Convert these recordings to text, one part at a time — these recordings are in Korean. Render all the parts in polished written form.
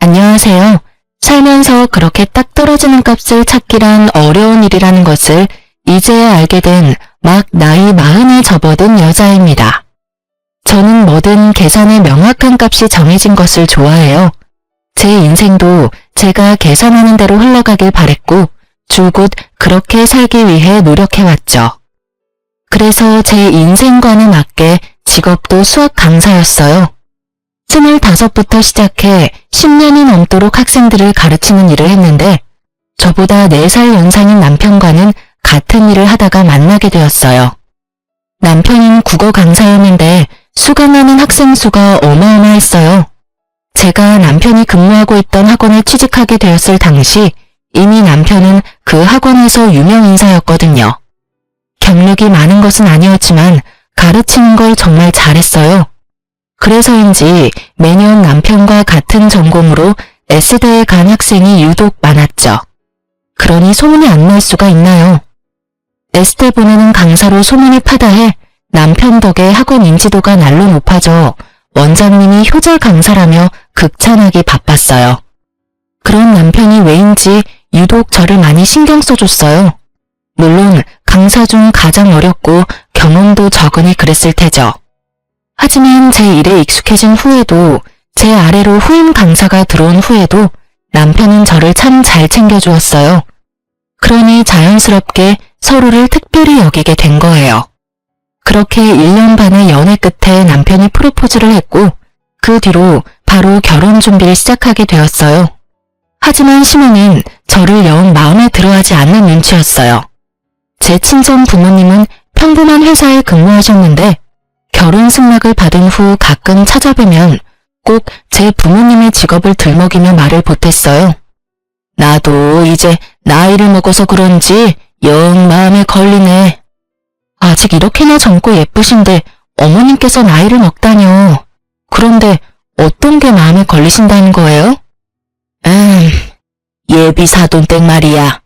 안녕하세요. 살면서 그렇게 딱 떨어지는 값을 찾기란 어려운 일이라는 것을 이제야 알게 된 막 나이 40에 접어든 여자입니다. 저는 뭐든 계산에 명확한 값이 정해진 것을 좋아해요. 제 인생도 제가 계산하는 대로 흘러가길 바랬고 줄곧 그렇게 살기 위해 노력해왔죠. 그래서 제 인생관에 맞게 직업도 수학 강사였어요. 25부터 시작해 10년이 넘도록 학생들을 가르치는 일을 했는데 저보다 4살 연상인 남편과는 같은 일을 하다가 만나게 되었어요. 남편은 국어 강사였는데 수강하는 학생 수가 어마어마했어요. 제가 남편이 근무하고 있던 학원에 취직하게 되었을 당시 이미 남편은 그 학원에서 유명 인사였거든요. 경력이 많은 것은 아니었지만 가르치는 걸 정말 잘했어요. 그래서인지 매년 남편과 같은 전공으로 S대에 간 학생이 유독 많았죠. 그러니 소문이 안 날 수가 있나요? S대 보내는 강사로 소문이 파다해 남편 덕에 학원 인지도가 날로 높아져 원장님이 효자 강사라며 극찬하기 바빴어요. 그런 남편이 왜인지 유독 저를 많이 신경 써줬어요. 물론 강사 중 가장 어렸고 경험도 적으니 그랬을 테죠. 하지만 제 일에 익숙해진 후에도 제 아래로 후임 강사가 들어온 후에도 남편은 저를 참 잘 챙겨주었어요. 그러니 자연스럽게 서로를 특별히 여기게 된 거예요. 그렇게 1년 반의 연애 끝에 남편이 프로포즈를 했고 그 뒤로 바로 결혼 준비를 시작하게 되었어요. 하지만 시모는 저를 영 마음에 들어하지 않는 눈치였어요. 제 친정 부모님은 평범한 회사에 근무하셨는데 결혼 승낙을 받은 후 가끔 찾아뵈면 꼭 제 부모님의 직업을 들먹이며 말을 보탰어요. 나도 이제 나이를 먹어서 그런지 영 마음에 걸리네. 아직 이렇게나 젊고 예쁘신데 어머님께서 나이를 먹다뇨. 그런데 어떤 게 마음에 걸리신다는 거예요? 예비 사돈댁 말이야.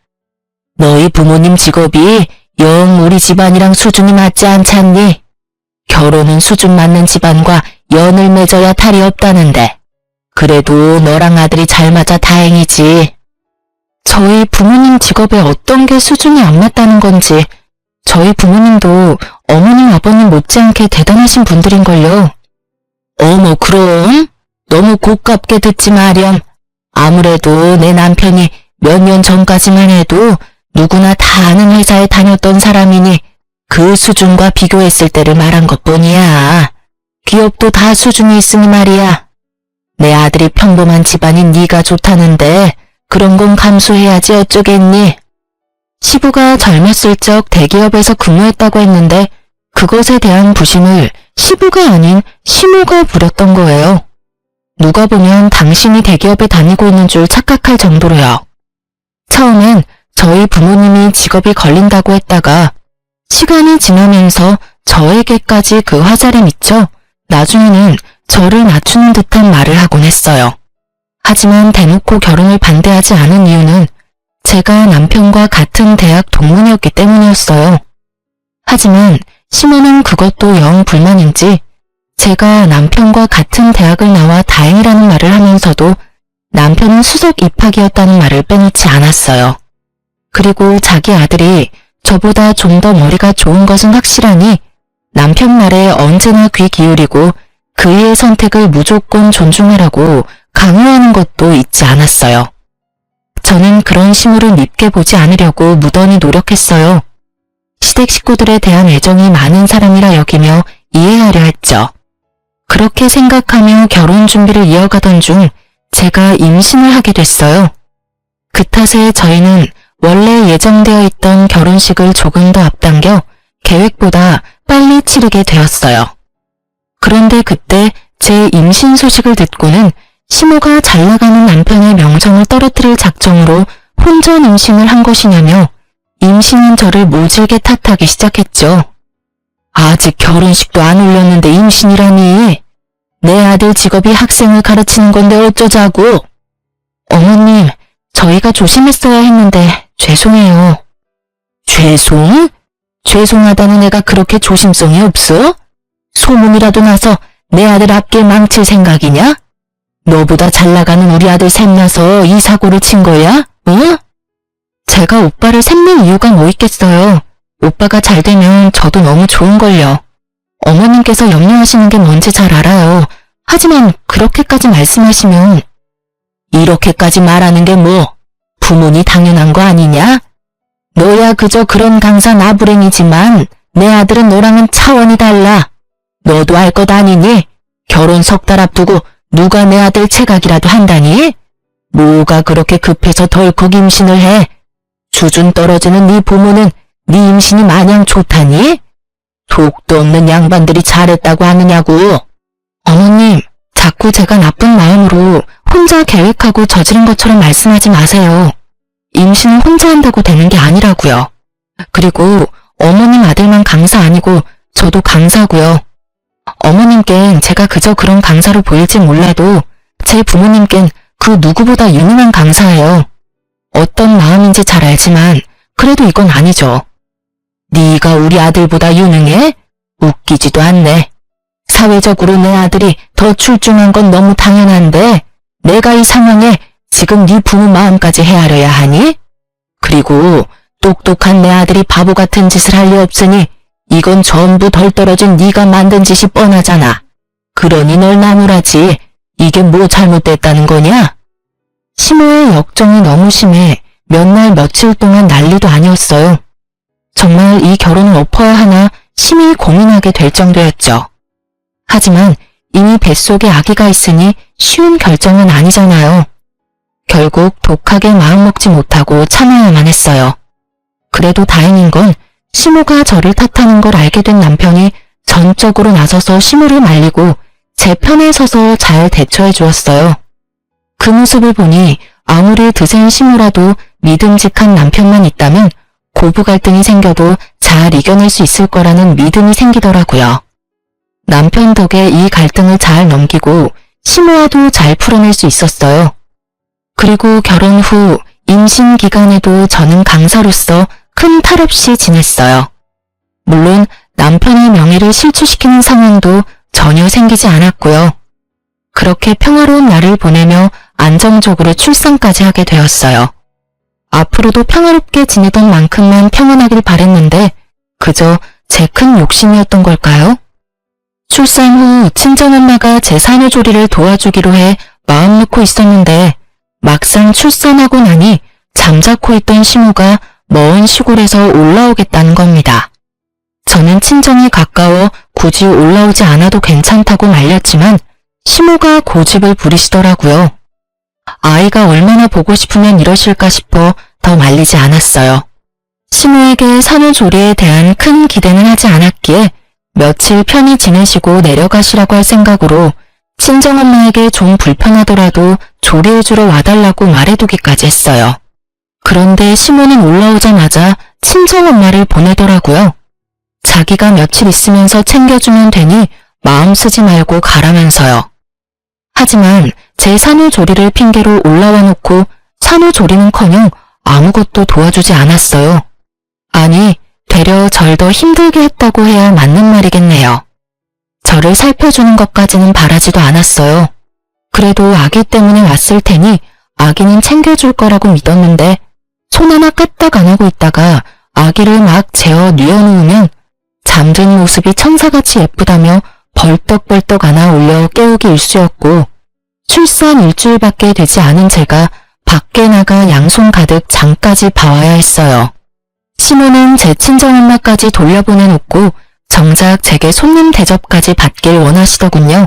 너희 부모님 직업이 영 우리 집안이랑 수준이 맞지 않잖니? 결혼은 수준 맞는 집안과 연을 맺어야 탈이 없다는데 그래도 너랑 아들이 잘 맞아 다행이지. 저희 부모님 직업에 어떤 게 수준이 안 맞다는 건지 저희 부모님도 어머님 아버님 못지않게 대단하신 분들인걸요. 어머 그럼? 너무 고깝게 듣지 마렴. 아무래도 내 남편이 몇 년 전까지만 해도 누구나 다 아는 회사에 다녔던 사람이니 그 수준과 비교했을 때를 말한 것뿐이야. 기업도 다 수준이 있으니 말이야. 내 아들이 평범한 집안인 네가 좋다는데 그런 건 감수해야지 어쩌겠니. 시부가 젊었을 적 대기업에서 근무했다고 했는데 그것에 대한 부심을 시부가 아닌 시모가 부렸던 거예요. 누가 보면 당신이 대기업에 다니고 있는 줄 착각할 정도로요. 처음엔 저희 부모님이 직업이 걸린다고 했다가 시간이 지나면서 저에게까지 그 화살이 미쳐 나중에는 저를 낮추는 듯한 말을 하곤 했어요. 하지만 대놓고 결혼을 반대하지 않은 이유는 제가 남편과 같은 대학 동문이었기 때문이었어요. 하지만 시모는 그것도 영 불만인지 제가 남편과 같은 대학을 나와 다행이라는 말을 하면서도 남편은 수석 입학이었다는 말을 빼놓지 않았어요. 그리고 자기 아들이 저보다 좀 더 머리가 좋은 것은 확실하니 남편 말에 언제나 귀 기울이고 그의 선택을 무조건 존중하라고 강요하는 것도 잊지 않았어요. 저는 그런 시모를 밉게 보지 않으려고 무던히 노력했어요. 시댁 식구들에 대한 애정이 많은 사람이라 여기며 이해하려 했죠. 그렇게 생각하며 결혼 준비를 이어가던 중 제가 임신을 하게 됐어요. 그 탓에 저희는 원래 예정되어 있던 결혼식을 조금 더 앞당겨 계획보다 빨리 치르게 되었어요. 그런데 그때 제 임신 소식을 듣고는 시모가 잘나가는 남편의 명성을 떨어뜨릴 작정으로 혼전 임신을 한 것이냐며 임신인 저를 모질게 탓하기 시작했죠. 아직 결혼식도 안 올렸는데 임신이라니. 내 아들 직업이 학생을 가르치는 건데 어쩌자고. 어머님, 저희가 조심했어야 했는데 죄송해요. 죄송? 죄송하다는 애가 그렇게 조심성이 없어? 소문이라도 나서 내 아들 앞길 망칠 생각이냐? 너보다 잘 나가는 우리 아들 샘나서 이 사고를 친 거야? 어? 제가 오빠를 샘낼 이유가 뭐 있겠어요. 오빠가 잘 되면 저도 너무 좋은걸요. 어머님께서 염려하시는 게 뭔지 잘 알아요. 하지만 그렇게까지 말씀하시면 이렇게까지 말하는 게 뭐 부모니 당연한 거 아니냐? 너야 그저 그런 강사 나부랭이지만 내 아들은 너랑은 차원이 달라. 너도 알 것 아니니? 결혼 석 달 앞두고 누가 내 아들 체각이라도 한다니? 뭐가 그렇게 급해서 덜컥 임신을 해? 수준 떨어지는 네 부모는 네 임신이 마냥 좋다니? 속도 없는 양반들이 잘했다고 하느냐고. 어머님, 자꾸 제가 나쁜 마음으로 혼자 계획하고 저지른 것처럼 말씀하지 마세요. 임신은 혼자 한다고 되는 게 아니라고요. 그리고 어머님 아들만 강사 아니고 저도 강사고요. 어머님께는 제가 그저 그런 강사로 보일지 몰라도 제 부모님께는 그 누구보다 유능한 강사예요. 어떤 마음인지 잘 알지만 그래도 이건 아니죠. 네가 우리 아들보다 유능해? 웃기지도 않네. 사회적으로 내 아들이 더 출중한 건 너무 당연한데 내가 이 상황에 지금 네 부모 마음까지 헤아려야 하니? 그리고 똑똑한 내 아들이 바보 같은 짓을 할 리 없으니 이건 전부 덜 떨어진 네가 만든 짓이 뻔하잖아. 그러니 널 나무라지. 이게 뭐 잘못됐다는 거냐? 시모의 역정이 너무 심해 몇 날 며칠 동안 난리도 아니었어요. 정말 이 결혼을 엎어야 하나 심히 고민하게 될 정도였죠. 하지만 이미 뱃속에 아기가 있으니 쉬운 결정은 아니잖아요. 결국 독하게 마음먹지 못하고 참아야만 했어요. 그래도 다행인 건 시모가 저를 탓하는 걸 알게 된 남편이 전적으로 나서서 시모를 말리고 제 편에 서서 잘 대처해 주었어요. 그 모습을 보니 아무리 드센 시모라도 믿음직한 남편만 있다면 고부 갈등이 생겨도 잘 이겨낼 수 있을 거라는 믿음이 생기더라고요. 남편 덕에 이 갈등을 잘 넘기고 시모와도 잘 풀어낼 수 있었어요. 그리고 결혼 후 임신 기간에도 저는 강사로서 큰 탈 없이 지냈어요. 물론 남편의 명예를 실추시키는 상황도 전혀 생기지 않았고요. 그렇게 평화로운 날을 보내며 안정적으로 출산까지 하게 되었어요. 앞으로도 평화롭게 지내던 만큼만 평안하길 바랬는데 그저 제 큰 욕심이었던 걸까요? 출산 후 친정엄마가 제 산후조리를 도와주기로 해 마음 놓고 있었는데 막상 출산하고 나니 잠자코 있던 시모가 먼 시골에서 올라오겠다는 겁니다. 저는 친정이 가까워 굳이 올라오지 않아도 괜찮다고 말렸지만 시모가 고집을 부리시더라고요. 아이가 얼마나 보고 싶으면 이러실까 싶어 더 말리지 않았어요. 시모에게 산후조리에 대한 큰 기대는 하지 않았기에 며칠 편히 지내시고 내려가시라고 할 생각으로 친정엄마에게 좀 불편하더라도 조리해주러 와달라고 말해두기까지 했어요. 그런데 시모는 올라오자마자 친정엄마를 보내더라고요. 자기가 며칠 있으면서 챙겨주면 되니 마음 쓰지 말고 가라면서요. 하지만 제 산후조리를 핑계로 올라와 놓고 산후조리는커녕 아무것도 도와주지 않았어요. 아니, 되려 절 더 힘들게 했다고 해야 맞는 말이겠네요. 저를 살펴주는 것까지는 바라지도 않았어요. 그래도 아기 때문에 왔을 테니 아기는 챙겨줄 거라고 믿었는데 손 하나 까딱 안 하고 있다가 아기를 막 재어 뉘어놓으면 잠든 모습이 천사같이 예쁘다며 벌떡벌떡 안아 올려 깨우기 일쑤였고 출산 일주일밖에 되지 않은 제가 밖에 나가 양손 가득 장까지 봐와야 했어요. 시모는 제 친정엄마까지 돌려보내놓고 정작 제게 손님 대접까지 받길 원하시더군요.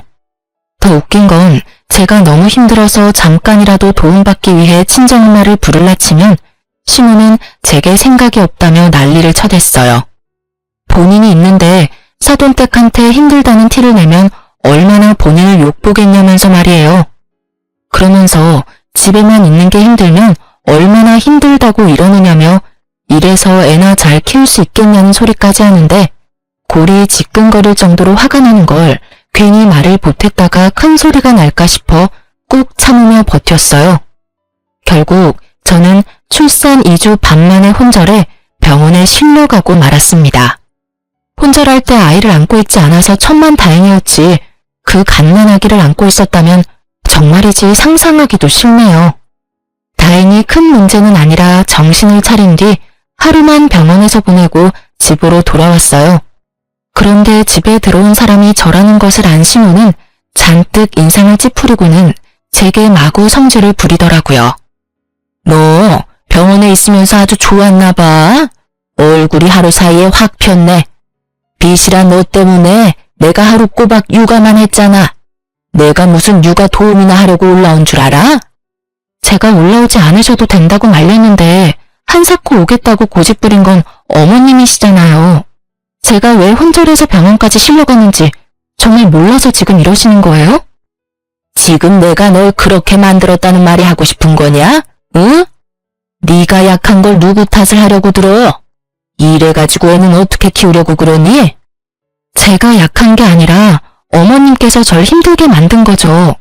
더 웃긴 건 제가 너무 힘들어서 잠깐이라도 도움받기 위해 친정엄마를 부를라 치면 시모는 제게 생각이 없다며 난리를 쳐댔어요. 본인이 있는데 사돈댁한테 힘들다는 티를 내면 얼마나 본인을 욕보겠냐면서 말이에요. 그러면서 집에만 있는 게 힘들면 얼마나 힘들다고 이러느냐며 이래서 애나 잘 키울 수 있겠냐는 소리까지 하는데 골이 지끈거릴 정도로 화가 나는 걸 괜히 말을 보탰다가 큰 소리가 날까 싶어 꾹 참으며 버텼어요. 결국 저는 출산 2주 반 만에 혼절해 병원에 실려가고 말았습니다. 혼절할 때 아이를 안고 있지 않아서 천만다행이었지 그 갓난 아기를 안고 있었다면 정말이지 상상하기도 싫네요. 다행히 큰 문제는 아니라 정신을 차린 뒤 하루만 병원에서 보내고 집으로 돌아왔어요. 그런데 집에 들어온 사람이 저라는 것을 안 시모는 잔뜩 인상을 찌푸리고는 제게 마구 성질을 부리더라고요. 너 병원에 있으면서 아주 좋았나 봐. 얼굴이 하루 사이에 확 폈네. 빚이란 너 때문에 내가 하루 꼬박 육아만 했잖아. 내가 무슨 육아 도움이나 하려고 올라온 줄 알아? 제가 올라오지 않으셔도 된다고 말렸는데 한사코 오겠다고 고집부린 건 어머님이시잖아요. 제가 왜 혼절해서 병원까지 실려갔는지 정말 몰라서 지금 이러시는 거예요? 지금 내가 널 그렇게 만들었다는 말이 하고 싶은 거냐? 응? 네가 약한 걸 누구 탓을 하려고 들어? 이래가지고 애는 어떻게 키우려고 그러니? 제가 약한 게 아니라 어머님께서 절 힘들게 만든 거죠.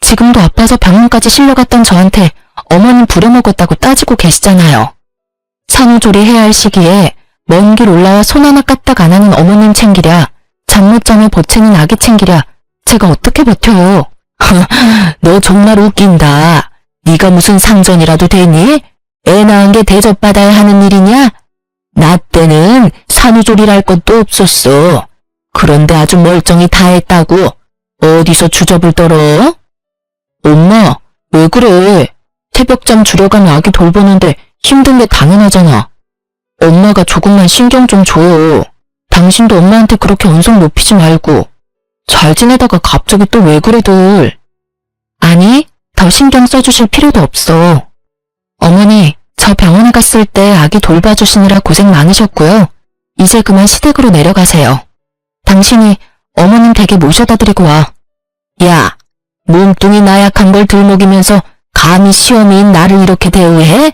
지금도 아파서 병원까지 실려갔던 저한테 어머님 부려먹었다고 따지고 계시잖아요. 산후조리 해야 할 시기에 먼 길 올라와 손 하나 까딱 안 하는 어머님 챙기랴, 잠 못 자며 보채는 아기 챙기랴, 제가 어떻게 버텨요? 너 정말 웃긴다. 네가 무슨 상전이라도 되니? 애 낳은 게 대접받아야 하는 일이냐? 나 때는 산후조리랄 것도 없었어. 그런데 아주 멀쩡히 다 했다고. 어디서 주접을 떨어? 엄마, 왜 그래? 새벽잠 줄여가며 아기 돌보는데 힘든 게 당연하잖아. 엄마가 조금만 신경 좀 줘요. 당신도 엄마한테 그렇게 언성 높이지 말고. 잘 지내다가 갑자기 또 왜 그래들. 아니, 더 신경 써주실 필요도 없어. 어머니, 저 병원에 갔을 때 아기 돌봐주시느라 고생 많으셨고요. 이제 그만 시댁으로 내려가세요. 당신이 어머님 댁에 모셔다 드리고 와. 야, 몸뚱이 나약한 걸 들먹이면서 감히 시어미인 나를 이렇게 대우해?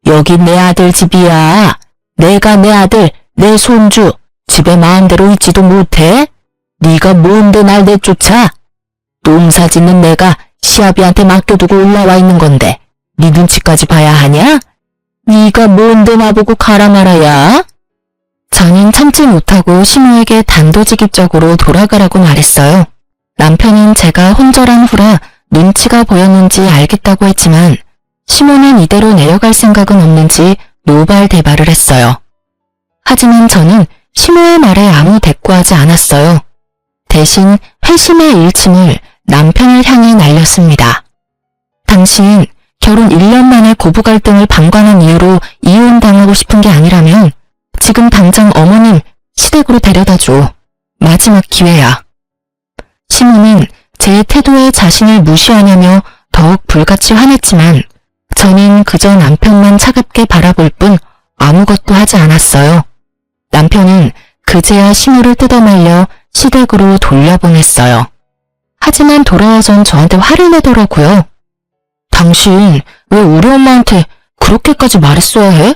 여기 내 아들 집이야. 내가 내 아들, 내 손주, 집에 마음대로 있지도 못해? 네가 뭔데 날 내쫓아? 농사 짓는 내가 시아비한테 맡겨두고 올라와 있는 건데 네 눈치까지 봐야 하냐? 네가 뭔데 나보고 가라 말아야? 저는 참지 못하고 시모에게 단도직입적으로 돌아가라고 말했어요. 남편은 제가 혼절한 후라 눈치가 보였는지 알겠다고 했지만 시모는 이대로 내려갈 생각은 없는지 노발대발을 했어요. 하지만 저는 시모의 말에 아무 대꾸하지 않았어요. 대신 회심의 일침을 남편을 향해 날렸습니다. 당신 결혼 1년 만에 고부 갈등을 방관한 이유로 이혼당하고 싶은 게 아니라면 지금 당장 어머님 시댁으로 데려다줘. 마지막 기회야. 시모는 제 태도에 자신을 무시하냐며 더욱 불같이 화냈지만 저는 그저 남편만 차갑게 바라볼 뿐 아무것도 하지 않았어요. 남편은 그제야 시모를 뜯어말려 시댁으로 돌려보냈어요. 하지만 돌아와선 저한테 화를 내더라고요. 당신 왜 우리 엄마한테 그렇게까지 말했어야 해?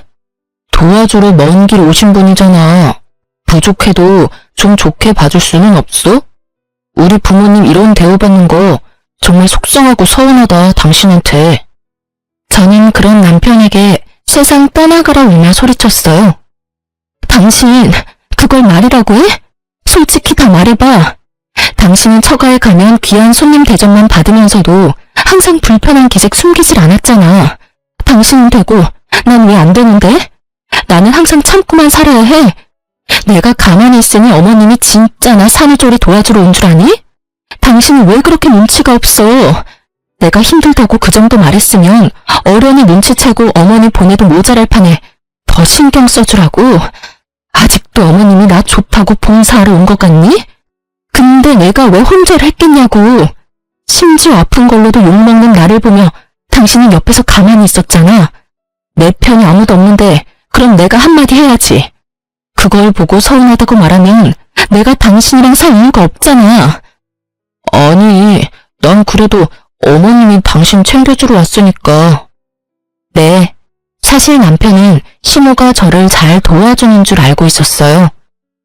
도와주러 먼 길 오신 분이잖아. 부족해도 좀 좋게 봐줄 수는 없어? 우리 부모님 이런 대우받는 거 정말 속상하고 서운하다, 당신한테. 저는 그런 남편에게 세상 떠나가라 울며 소리쳤어요. 당신 그걸 말이라고 해? 솔직히 다 말해봐. 당신은 처가에 가면 귀한 손님 대접만 받으면서도 항상 불편한 기색 숨기질 않았잖아. 당신은 되고 난 왜 안 되는데? 나는 항상 참고만 살아야 해. 내가 가만히 있으니 어머님이 진짜 나 산후조리 도와주러 온 줄 아니? 당신은 왜 그렇게 눈치가 없어? 내가 힘들다고 그 정도 말했으면 어련히 눈치채고 어머니 보내도 모자랄 판에 더 신경 써주라고. 아직도 어머님이 나 좋다고 봉사하러 온 것 같니? 근데 내가 왜 혼자를 했겠냐고. 심지어 아픈 걸로도 욕먹는 나를 보며 당신은 옆에서 가만히 있었잖아. 내 편이 아무도 없는데 그럼 내가 한마디 해야지. 그걸 보고 서운하다고 말하면 내가 당신이랑 살 이유가 없잖아. 아니, 난 그래도 어머님이 당신 챙겨주러 왔으니까. 네, 사실 남편은 시모가 저를 잘 도와주는 줄 알고 있었어요.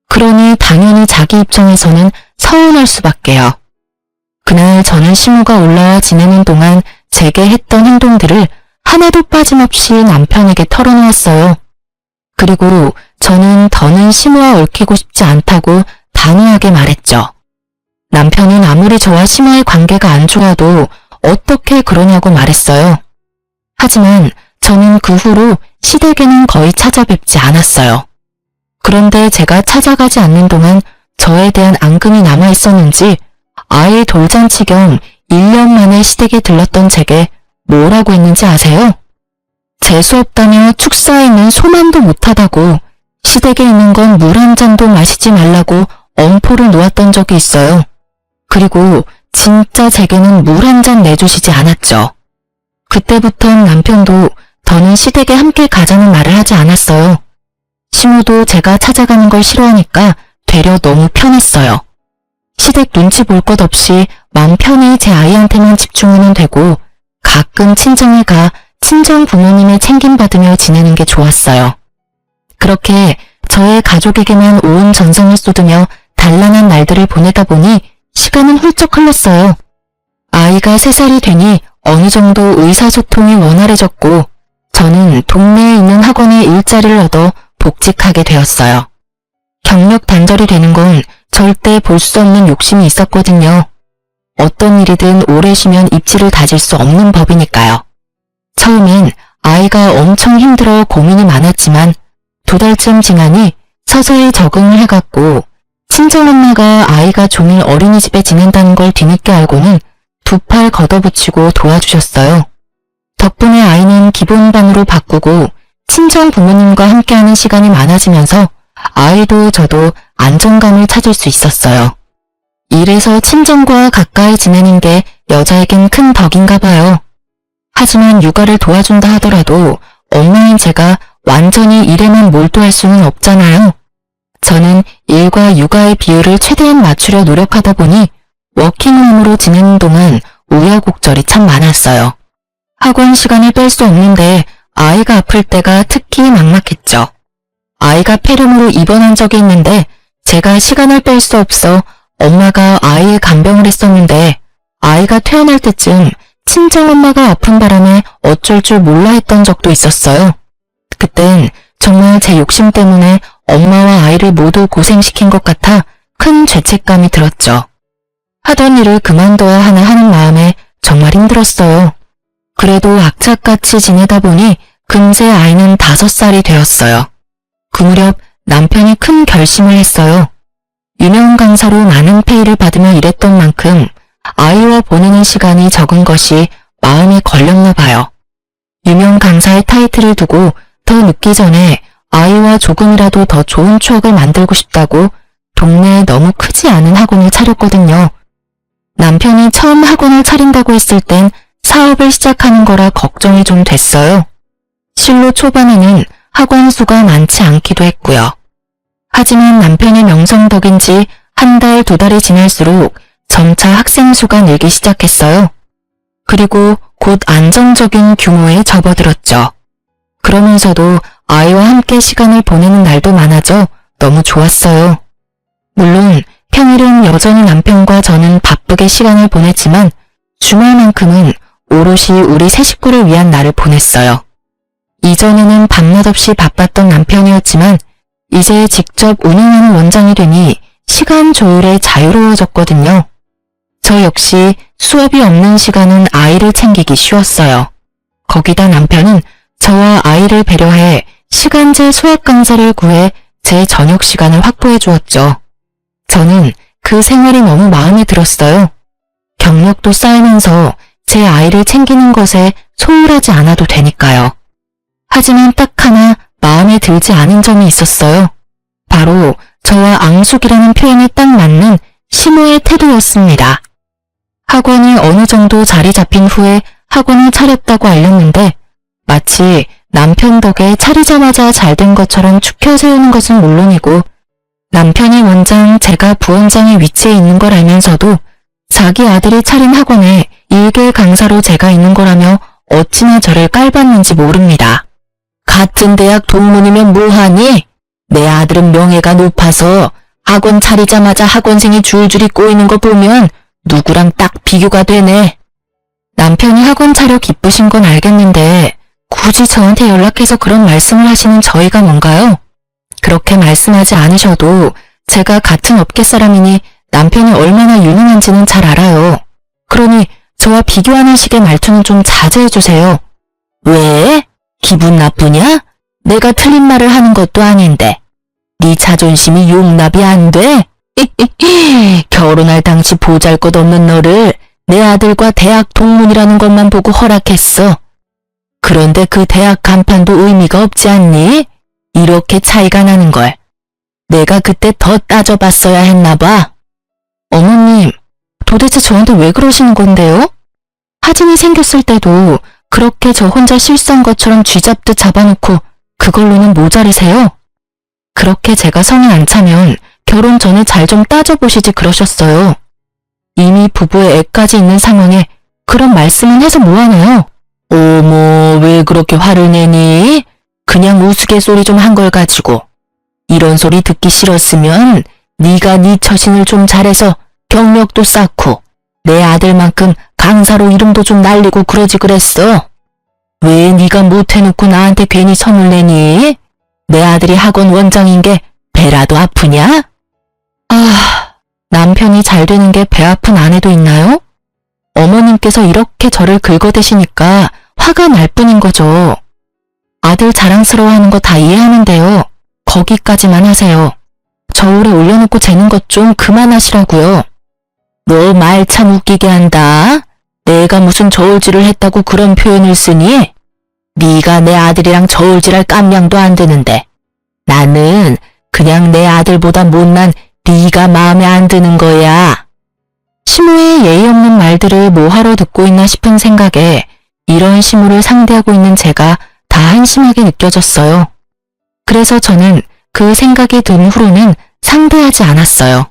그러니 당연히 자기 입장에서는 서운할 수밖에요. 그날 저는 시모가 올라와 지내는 동안 제게 했던 행동들을 하나도 빠짐없이 남편에게 털어놓았어요. 그리고 저는 더는 시모와 얽히고 싶지 않다고 단호하게 말했죠. 남편은 아무리 저와 시모의 관계가 안 좋아도 어떻게 그러냐고 말했어요. 하지만 저는 그 후로 시댁에는 거의 찾아뵙지 않았어요. 그런데 제가 찾아가지 않는 동안 저에 대한 앙금이 남아있었는지 아예 돌잔치 겸 1년 만에 시댁에 들렀던 제게 뭐라고 했는지 아세요? 재수없다며 축사에 있는 소만도 못하다고 시댁에 있는 건 물 한 잔도 마시지 말라고 엄포를 놓았던 적이 있어요. 그리고 진짜 제게는 물 한 잔 내주시지 않았죠. 그때부턴 남편도 더는 시댁에 함께 가자는 말을 하지 않았어요. 시모도 제가 찾아가는 걸 싫어하니까 되려 너무 편했어요. 시댁 눈치 볼 것 없이 마음 편히 제 아이한테만 집중하면 되고 가끔 친정에 가 친정 부모님의 챙김받으며 지내는 게 좋았어요. 그렇게 저의 가족에게만 온 정성을 쏟으며 단란한 날들을 보내다 보니 시간은 훌쩍 흘렀어요. 아이가 3살이 되니 어느 정도 의사소통이 원활해졌고 저는 동네에 있는 학원에 일자리를 얻어 복직하게 되었어요. 경력 단절이 되는 건 절대 볼 수 없는 욕심이 있었거든요. 어떤 일이든 오래 쉬면 입지를 다질 수 없는 법이니까요. 처음엔 아이가 엄청 힘들어 고민이 많았지만 2달쯤 지나니 서서히 적응을 해갔고 친정엄마가 아이가 종일 어린이집에 지낸다는 걸 뒤늦게 알고는 2팔 걷어붙이고 도와주셨어요. 덕분에 아이는 기본반으로 바꾸고 친정 부모님과 함께하는 시간이 많아지면서 아이도 저도 안정감을 찾을 수 있었어요. 이래서 친정과 가까이 지내는 게 여자에겐 큰 덕인가 봐요. 하지만 육아를 도와준다 하더라도 엄마인 제가 완전히 일에만 몰두할 수는 없잖아요. 저는 일과 육아의 비율을 최대한 맞추려 노력하다 보니 워킹맘으로 지내는 동안 우여곡절이 참 많았어요. 학원 시간을 뺄 수 없는데 아이가 아플 때가 특히 막막했죠. 아이가 폐렴으로 입원한 적이 있는데 제가 시간을 뺄 수 없어 엄마가 아이의 간병을 했었는데 아이가 퇴원할 때쯤 친정엄마가 아픈 바람에 어쩔 줄 몰라 했던 적도 있었어요. 그땐 정말 제 욕심 때문에 엄마와 아이를 모두 고생시킨 것 같아 큰 죄책감이 들었죠. 하던 일을 그만둬야 하나 하는 마음에 정말 힘들었어요. 그래도 악착같이 지내다 보니 금세 아이는 5살이 되었어요. 그 무렵 남편이 큰 결심을 했어요. 유명 강사로 많은 페이를 받으며 일했던 만큼 아이와 보내는 시간이 적은 것이 마음에 걸렸나 봐요. 유명 강사의 타이틀을 두고 더 늦기 전에 아이와 조금이라도 더 좋은 추억을 만들고 싶다고 동네에 너무 크지 않은 학원을 차렸거든요. 남편이 처음 학원을 차린다고 했을 땐 사업을 시작하는 거라 걱정이 좀 됐어요. 실로 초반에는 학원 수가 많지 않기도 했고요. 하지만 남편의 명성 덕인지 1달, 2달이 지날수록 점차 학생 수가 늘기 시작했어요. 그리고 곧 안정적인 규모에 접어들었죠. 그러면서도 아이와 함께 시간을 보내는 날도 많아져 너무 좋았어요. 물론 평일은 여전히 남편과 저는 바쁘게 시간을 보냈지만 주말만큼은 오롯이 우리 세 식구를 위한 날을 보냈어요. 이전에는 밤낮 없이 바빴던 남편이었지만 이제 직접 운영하는 원장이 되니 시간 조율에 자유로워졌거든요. 저 역시 수업이 없는 시간은 아이를 챙기기 쉬웠어요. 거기다 남편은 저와 아이를 배려해 시간제 수학 강사를 구해 제 저녁 시간을 확보해 주었죠. 저는 그 생활이 너무 마음에 들었어요. 경력도 쌓이면서 제 아이를 챙기는 것에 소홀하지 않아도 되니까요. 하지만 딱 하나 마음에 들지 않은 점이 있었어요. 바로 저와 앙숙이라는 표현에 딱 맞는 시모의 태도였습니다. 학원이 어느 정도 자리 잡힌 후에 학원을 차렸다고 알렸는데 마치 남편 덕에 차리자마자 잘 된 것처럼 축혀 세우는 것은 물론이고 남편이 원장, 제가 부원장의 위치에 있는 걸 알면서도 자기 아들이 차린 학원에 일개 강사로 제가 있는 거라며 어찌나 저를 깔봤는지 모릅니다. 같은 대학 동문이면 뭐하니? 내 아들은 명예가 높아서 학원 차리자마자 학원생이 줄줄이 꼬이는 거 보면 누구랑 딱 비교가 되네. 남편이 학원 차려 기쁘신 건 알겠는데 굳이 저한테 연락해서 그런 말씀을 하시는 저희가 뭔가요? 그렇게 말씀하지 않으셔도 제가 같은 업계 사람이니 남편이 얼마나 유능한지는 잘 알아요. 그러니 저와 비교하는 식의 말투는 좀 자제해주세요. 왜? 기분 나쁘냐? 내가 틀린 말을 하는 것도 아닌데. 네 자존심이 용납이 안 돼? 결혼할 당시 보잘것없는 너를 내 아들과 대학 동문이라는 것만 보고 허락했어. 그런데 그 대학 간판도 의미가 없지 않니? 이렇게 차이가 나는 걸. 내가 그때 더 따져봤어야 했나 봐. 어머님, 도대체 저한테 왜 그러시는 건데요? 하진이 생겼을 때도 그렇게 저 혼자 실수한 것처럼 쥐잡듯 잡아놓고 그걸로는 모자르세요? 그렇게 제가 성에 안 차면 결혼 전에 잘 좀 따져보시지 그러셨어요. 이미 부부의 애까지 있는 상황에 그런 말씀은 해서 뭐하나요? 어머, 왜 그렇게 화를 내니? 그냥 우스갯소리 좀 한 걸 가지고. 이런 소리 듣기 싫었으면 네가 네 처신을 좀 잘해서 경력도 쌓고 내 아들만큼 강사로 이름도 좀 날리고 그러지 그랬어. 왜 네가 못해놓고 나한테 괜히 성을 내니? 내 아들이 학원 원장인 게 배라도 아프냐? 아, 남편이 잘 되는 게 배 아픈 아내도 있나요? 어머님께서 이렇게 저를 긁어대시니까 화가 날 뿐인 거죠. 아들 자랑스러워하는 거 다 이해하는데요. 거기까지만 하세요. 저울에 올려놓고 재는 것 좀 그만하시라고요. 너 말 참 웃기게 한다. 내가 무슨 저울질을 했다고 그런 표현을 쓰니? 네가 내 아들이랑 저울질할 깜냥도 안 드는데. 나는 그냥 내 아들보다 못난 네가 마음에 안 드는 거야. 시모의 예의 없는 말들을 뭐하러 듣고 있나 싶은 생각에 이런 시모를 상대하고 있는 제가 다 한심하게 느껴졌어요. 그래서 저는 그 생각이 든 후로는 상대하지 않았어요.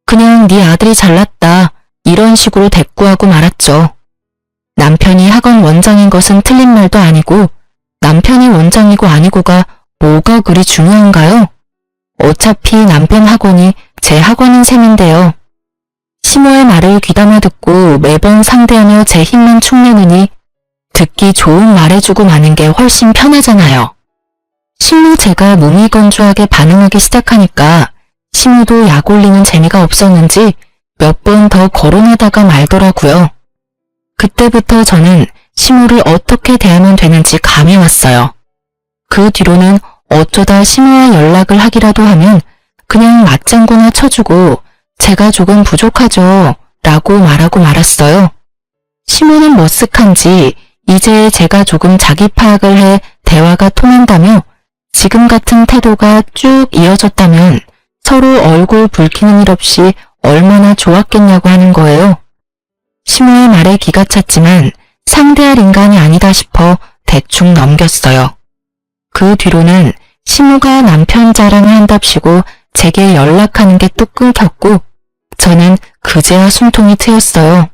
그냥 네 아들이 잘났다 이런 식으로 대꾸하고 말았죠. 남편이 학원 원장인 것은 틀린 말도 아니고 남편이 원장이고 아니고가 뭐가 그리 중요한가요? 어차피 남편 학원이 제 학원인 셈인데요. 시모의 말을 귀담아 듣고 매번 상대하며 제 힘만 축내느니 듣기 좋은 말해주고 마는 게 훨씬 편하잖아요. 실로 제가 무미건조하게 반응하기 시작하니까 시모도 약 올리는 재미가 없었는지 몇 번 더 거론하다가 말더라고요. 그때부터 저는 시모를 어떻게 대하면 되는지 감이 왔어요. 그 뒤로는 어쩌다 시모와 연락을 하기라도 하면 그냥 맞장구나 쳐주고 제가 조금 부족하죠 라고 말하고 말았어요. 시모는 머쓱한지 이제 제가 조금 자기 파악을 해 대화가 통한다며 지금 같은 태도가 쭉 이어졌다면 서로 얼굴 붉히는 일 없이 얼마나 좋았겠냐고 하는 거예요. 시모의 말에 기가 찼지만 상대할 인간이 아니다 싶어 대충 넘겼어요. 그 뒤로는 시모가 남편 자랑을 한답시고 제게 연락하는 게 또 끊겼고 저는 그제야 숨통이 트였어요.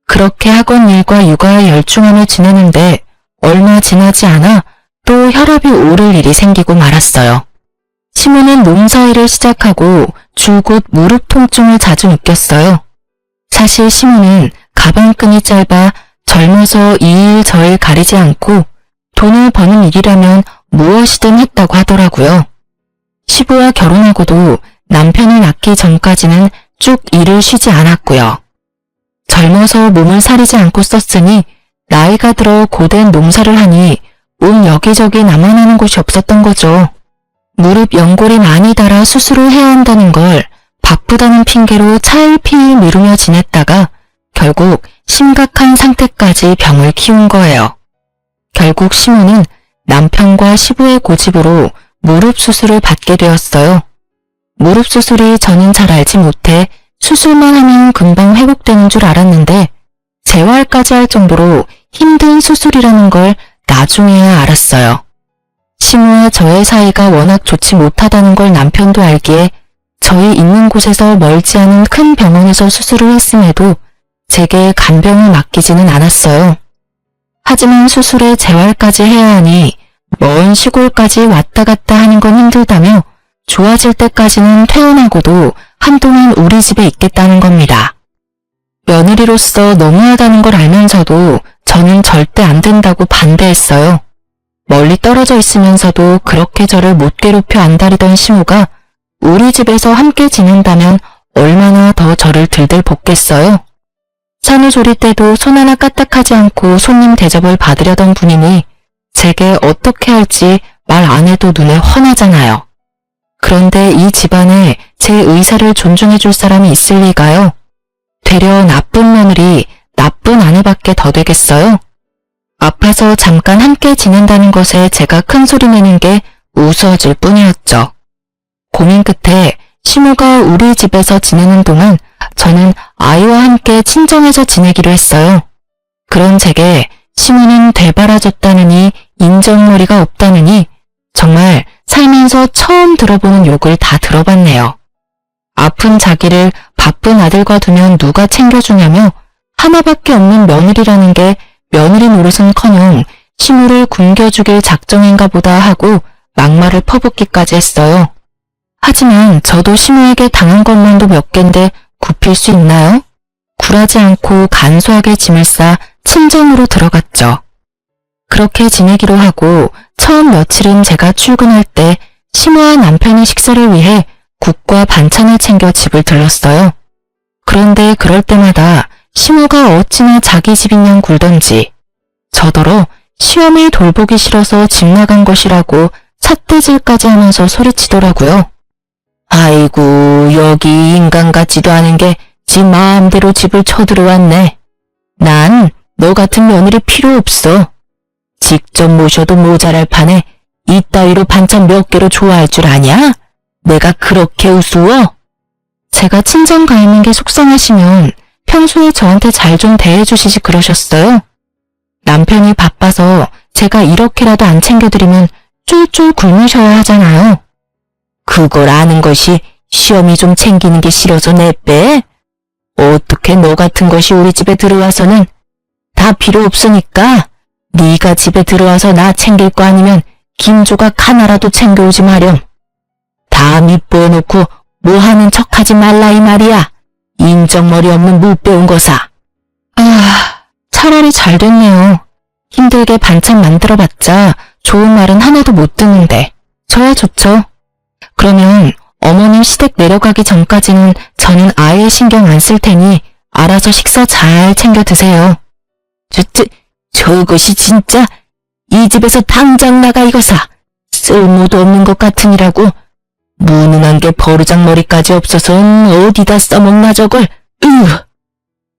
그렇게 학원 일과 육아에 열중하며 지내는데 얼마 지나지 않아 또 혈압이 오를 일이 생기고 말았어요. 시모는 농사일을 시작하고 줄곧 무릎 통증을 자주 느꼈어요. 사실 시모는 가방끈이 짧아 젊어서 이 일 저 일 가리지 않고 돈을 버는 일이라면 무엇이든 했다고 하더라고요. 시부와 결혼하고도 남편을 낳기 전까지는 쭉 일을 쉬지 않았고요. 젊어서 몸을 사리지 않고 썼으니 나이가 들어 고된 농사를 하니 온 여기저기 나만 하는 곳이 없었던 거죠. 무릎 연골이 많이 닳아 수술을 해야 한다는 걸 바쁘다는 핑계로 차일피일 미루며 지냈다가 결국 심각한 상태까지 병을 키운 거예요. 결국 시모는 남편과 시부의 고집으로 무릎 수술을 받게 되었어요. 무릎 수술이 저는 잘 알지 못해 수술만 하면 금방 회복되는 줄 알았는데 재활까지 할 정도로 힘든 수술이라는 걸 나중에야 알았어요. 시모와 저의 사이가 워낙 좋지 못하다는 걸 남편도 알기에 저희 있는 곳에서 멀지 않은 큰 병원에서 수술을 했음에도 제게 간병을 맡기지는 않았어요. 하지만 수술에 재활까지 해야 하니 먼 시골까지 왔다 갔다 하는 건 힘들다며 좋아질 때까지는 퇴원하고도 한동안 우리 집에 있겠다는 겁니다. 며느리로서 너무하다는 걸 알면서도 저는 절대 안 된다고 반대했어요. 멀리 떨어져 있으면서도 그렇게 저를 못 괴롭혀 안달이던 시모가 우리 집에서 함께 지낸다면 얼마나 더 저를 들들 볶겠어요. 산후조리 때도 손 하나 까딱하지 않고 손님 대접을 받으려던 분이니 제게 어떻게 할지 말 안 해도 눈에 훤하잖아요. 그런데 이 집안에 제 의사를 존중해 줄 사람이 있을 리가요? 되려 나쁜 며느리, 나쁜 아내밖에 더 되겠어요? 아파서 잠깐 함께 지낸다는 것에 제가 큰 소리 내는 게 우스워질 뿐이었죠. 고민 끝에 시모가 우리 집에서 지내는 동안 저는 아이와 함께 친정에서 지내기로 했어요. 그런 제게 시모는 되바라졌다느니 인정머리가 없다느니 정말 살면서 처음 들어보는 욕을 다 들어봤네요. 아픈 자기를 바쁜 아들과 두면 누가 챙겨주냐며 하나밖에 없는 며느리라는 게 며느리 노릇은커녕 시모를 굶겨주길 작정인가 보다 하고 막말을 퍼붓기까지 했어요. 하지만 저도 시모에게 당한 것만도 몇 갠데 굽힐 수 있나요? 굴하지 않고 간소하게 짐을 싸 친정으로 들어갔죠. 그렇게 지내기로 하고 처음 며칠은 제가 출근할 때 시모와 남편의 식사를 위해 국과 반찬을 챙겨 집을 들렀어요. 그런데 그럴 때마다 시모가 어찌나 자기 집인 양 굴던지 저더러 시어머니 돌보기 싫어서 집 나간 것이라고 삿대질까지 하면서 소리치더라고요. 아이고, 여기 인간 같지도 않은 게 지 마음대로 집을 쳐들어왔네. 난 너 같은 며느리 필요 없어. 직접 모셔도 모자랄 판에 이따위로 반찬 몇 개로 좋아할 줄 아냐? 내가 그렇게 우스워? 제가 친정 가 있는 게 속상하시면 평소에 저한테 잘 좀 대해주시지 그러셨어요. 남편이 바빠서 제가 이렇게라도 안 챙겨드리면 쫄쫄 굶으셔야 하잖아요. 그걸 아는 것이 시어미 좀 챙기는 게 싫어서 내빼? 어떻게 너 같은 것이 우리 집에 들어와서는 다 필요 없으니까 네가 집에 들어와서 나 챙길 거 아니면 김조각 하나라도 챙겨오지 마렴. 다 밑보여놓고 뭐 하는 척하지 말라 이 말이야. 인정머리 없는 못 배운 거사. 차라리 잘 됐네요. 힘들게 반찬 만들어봤자 좋은 말은 하나도 못 듣는데 저야 좋죠. 그러면 어머님 시댁 내려가기 전까지는 저는 아예 신경 안 쓸 테니 알아서 식사 잘 챙겨 드세요. 저것이 진짜 이 집에서 당장 나가 이거사. 쓸모도 없는 것 같으니라고. 무능한 게 버르장머리까지 없어서 어디다 써먹나 저걸.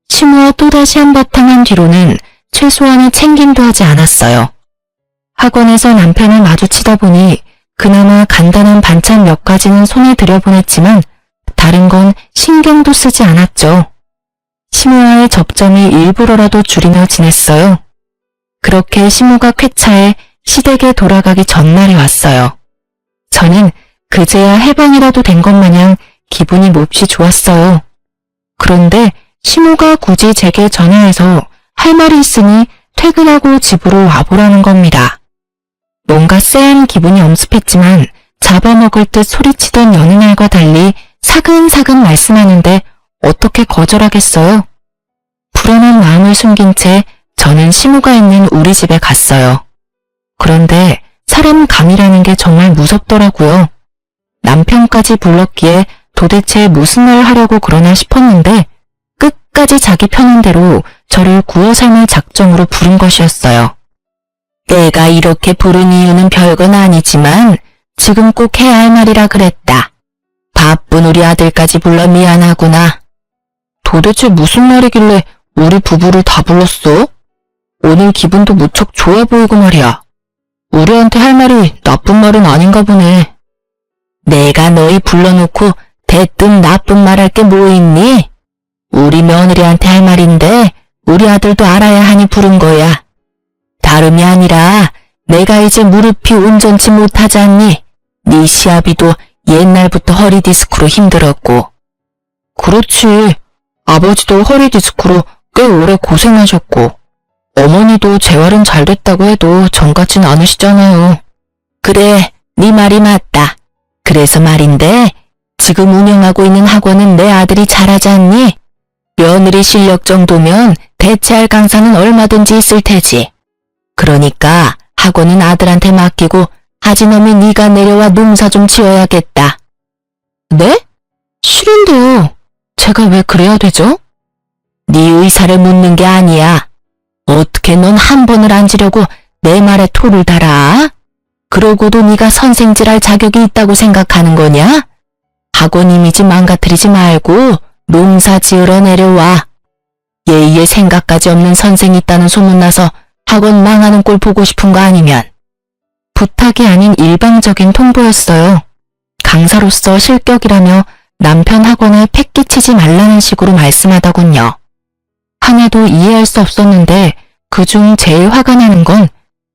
시모와 또다시 한바탕 한 뒤로는 최소한의 챙김도 하지 않았어요. 학원에서 남편을 마주치다 보니 그나마 간단한 반찬 몇 가지는 손에 들여보냈지만 다른 건 신경도 쓰지 않았죠. 시모와의 접점이 일부러라도 줄이며 지냈어요. 그렇게 시모가 쾌차해 시댁에 돌아가기 전날이 왔어요. 저는 그제야 해방이라도 된 것 마냥 기분이 몹시 좋았어요. 그런데 시모가 굳이 제게 전화해서 할 말이 있으니 퇴근하고 집으로 와보라는 겁니다. 뭔가 쎄한 기분이 엄습했지만 잡아먹을 듯 소리치던 여느 날과 달리 사근사근 말씀하는데 어떻게 거절하겠어요? 불안한 마음을 숨긴 채 저는 시모가 있는 우리 집에 갔어요. 그런데 사람 감이라는 게 정말 무섭더라고요. 남편까지 불렀기에 도대체 무슨 말을 하려고 그러나 싶었는데 끝까지 자기 편한 대로 저를 구워 삶을 작정으로 부른 것이었어요. 내가 이렇게 부른 이유는 별건 아니지만 지금 꼭 해야 할 말이라 그랬다. 바쁜 우리 아들까지 불러 미안하구나. 도대체 무슨 말이길래 우리 부부를 다 불렀어? 오늘 기분도 무척 좋아 보이고 말이야. 우리한테 할 말이 나쁜 말은 아닌가 보네. 내가 너희 불러놓고 대뜸 나쁜 말 할 게 뭐 있니? 우리 며느리한테 할 말인데 우리 아들도 알아야 하니 부른 거야. 다름이 아니라 내가 이제 무릎이 온전치 못하지 않니? 네 시아비도 옛날부터 허리 디스크로 힘들었고. 그렇지. 아버지도 허리 디스크로 꽤 오래 고생하셨고 어머니도 재활은 잘 됐다고 해도 정같진 않으시잖아요. 그래, 네 말이 맞다. 그래서 말인데 지금 운영하고 있는 학원은 내 아들이 잘하지 않니? 며느리 실력 정도면 대체할 강사는 얼마든지 있을 테지. 그러니까 학원은 아들한테 맡기고 하지놈이 네가 내려와 농사 좀 지어야겠다. 네? 싫은데요. 제가 왜 그래야 되죠? 네 의사를 묻는 게 아니야. 어떻게 넌 한 번을 앉으려고 내 말에 토를 달아? 그러고도 네가 선생질할 자격이 있다고 생각하는 거냐? 학원 이미지 망가뜨리지 말고 농사 지으러 내려와. 예의에 생각까지 없는 선생이 있다는 소문나서 학원 망하는 꼴 보고 싶은 거 아니면. 부탁이 아닌 일방적인 통보였어요. 강사로서 실격이라며 남편 학원에 패 끼치지 말라는 식으로 말씀하더군요. 하나도 이해할 수 없었는데 그중 제일 화가 나는 건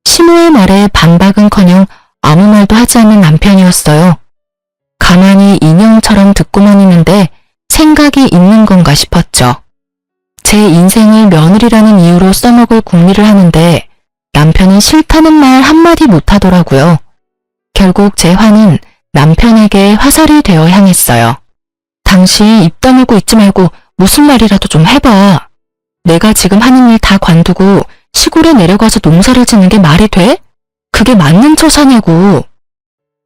시모의 말에 반박은커녕 아무 말도 하지 않는 남편이었어요. 가만히 인형처럼 듣고만 있는데 생각이 있는 건가 싶었죠. 제 인생을 며느리라는 이유로 써먹을 궁리를 하는데 남편은 싫다는 말 한마디 못하더라고요. 결국 제 화는 남편에게 화살이 되어 향했어요. 당신 입 다물고 있지 말고 무슨 말이라도 좀 해봐. 내가 지금 하는 일 다 관두고 시골에 내려가서 농사를 짓는 게 말이 돼? 그게 맞는 처사냐고.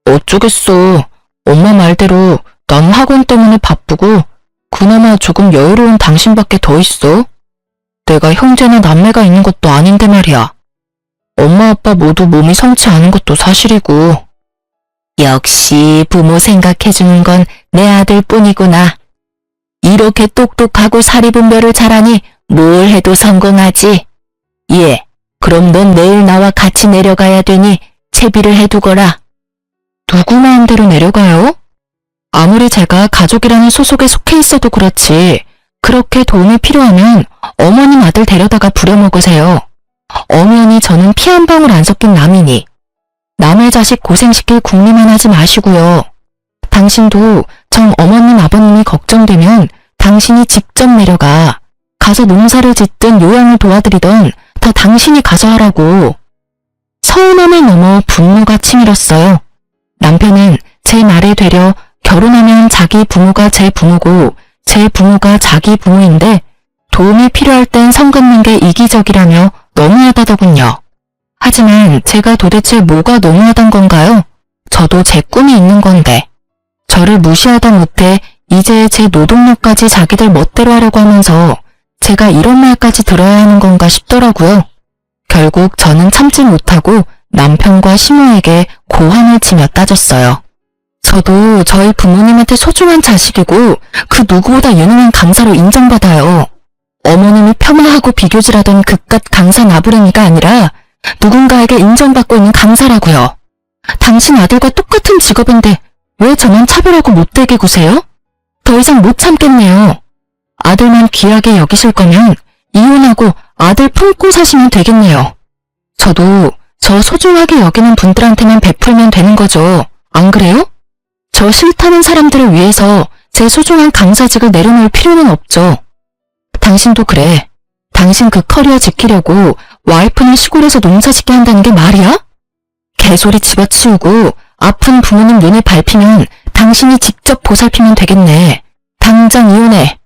어쩌겠어. 엄마 말대로 난 학원 때문에 바쁘고 그나마 조금 여유로운 당신밖에 더 있어. 내가 형제나 남매가 있는 것도 아닌데 말이야. 엄마 아빠 모두 몸이 성치 않은 것도 사실이고. 역시 부모 생각해주는 건 내 아들뿐이구나. 이렇게 똑똑하고 사리분별을 잘하니 뭘 해도 성공하지. 예, 그럼 넌 내일 나와 같이 내려가야 되니 채비를 해두거라. 누구 마음대로 내려가요? 아무리 제가 가족이라는 소속에 속해 있어도 그렇지 그렇게 도움이 필요하면 어머님 아들 데려다가 부려먹으세요. 엄연히 저는 피 한 방울 안 섞인 남이니 남의 자식 고생시킬 궁리만 하지 마시고요. 당신도 정 어머님 아버님이 걱정되면 당신이 직접 내려가. 가서 농사를 짓든 요양을 도와드리던 다 당신이 가서 하라고. 서운함을 넘어 분노가 치밀었어요. 남편은 제 말에 되려 결혼하면 자기 부모가 제 부모고 제 부모가 자기 부모인데 도움이 필요할 땐 성 긋는 게 이기적이라며 너무하다더군요. 하지만 제가 도대체 뭐가 너무하단 건가요? 저도 제 꿈이 있는 건데. 저를 무시하다 못해 이제 제 노동력까지 자기들 멋대로 하려고 하면서 제가 이런 말까지 들어야 하는 건가 싶더라고요. 결국 저는 참지 못하고 남편과 시모에게 고함을 치며 따졌어요. 저도 저희 부모님한테 소중한 자식이고 그 누구보다 유능한 강사로 인정받아요. 어머님이 폄하하고 비교질하던 그깟 강사 나부랭이가 아니라 누군가에게 인정받고 있는 강사라고요. 당신 아들과 똑같은 직업인데 왜 저만 차별하고 못되게 구세요? 더 이상 못 참겠네요. 아들만 귀하게 여기실 거면 이혼하고 아들 품고 사시면 되겠네요. 저도 저 소중하게 여기는 분들한테만 베풀면 되는 거죠. 안 그래요? 저 싫다는 사람들을 위해서 제 소중한 강사직을 내려놓을 필요는 없죠. 당신도 그래. 당신 그 커리어 지키려고 와이프는 시골에서 농사 짓게 한다는 게 말이야? 개소리 집어치우고 아픈 부모님 눈에 밟히면 당신이 직접 보살피면 되겠네. 당장 이혼해.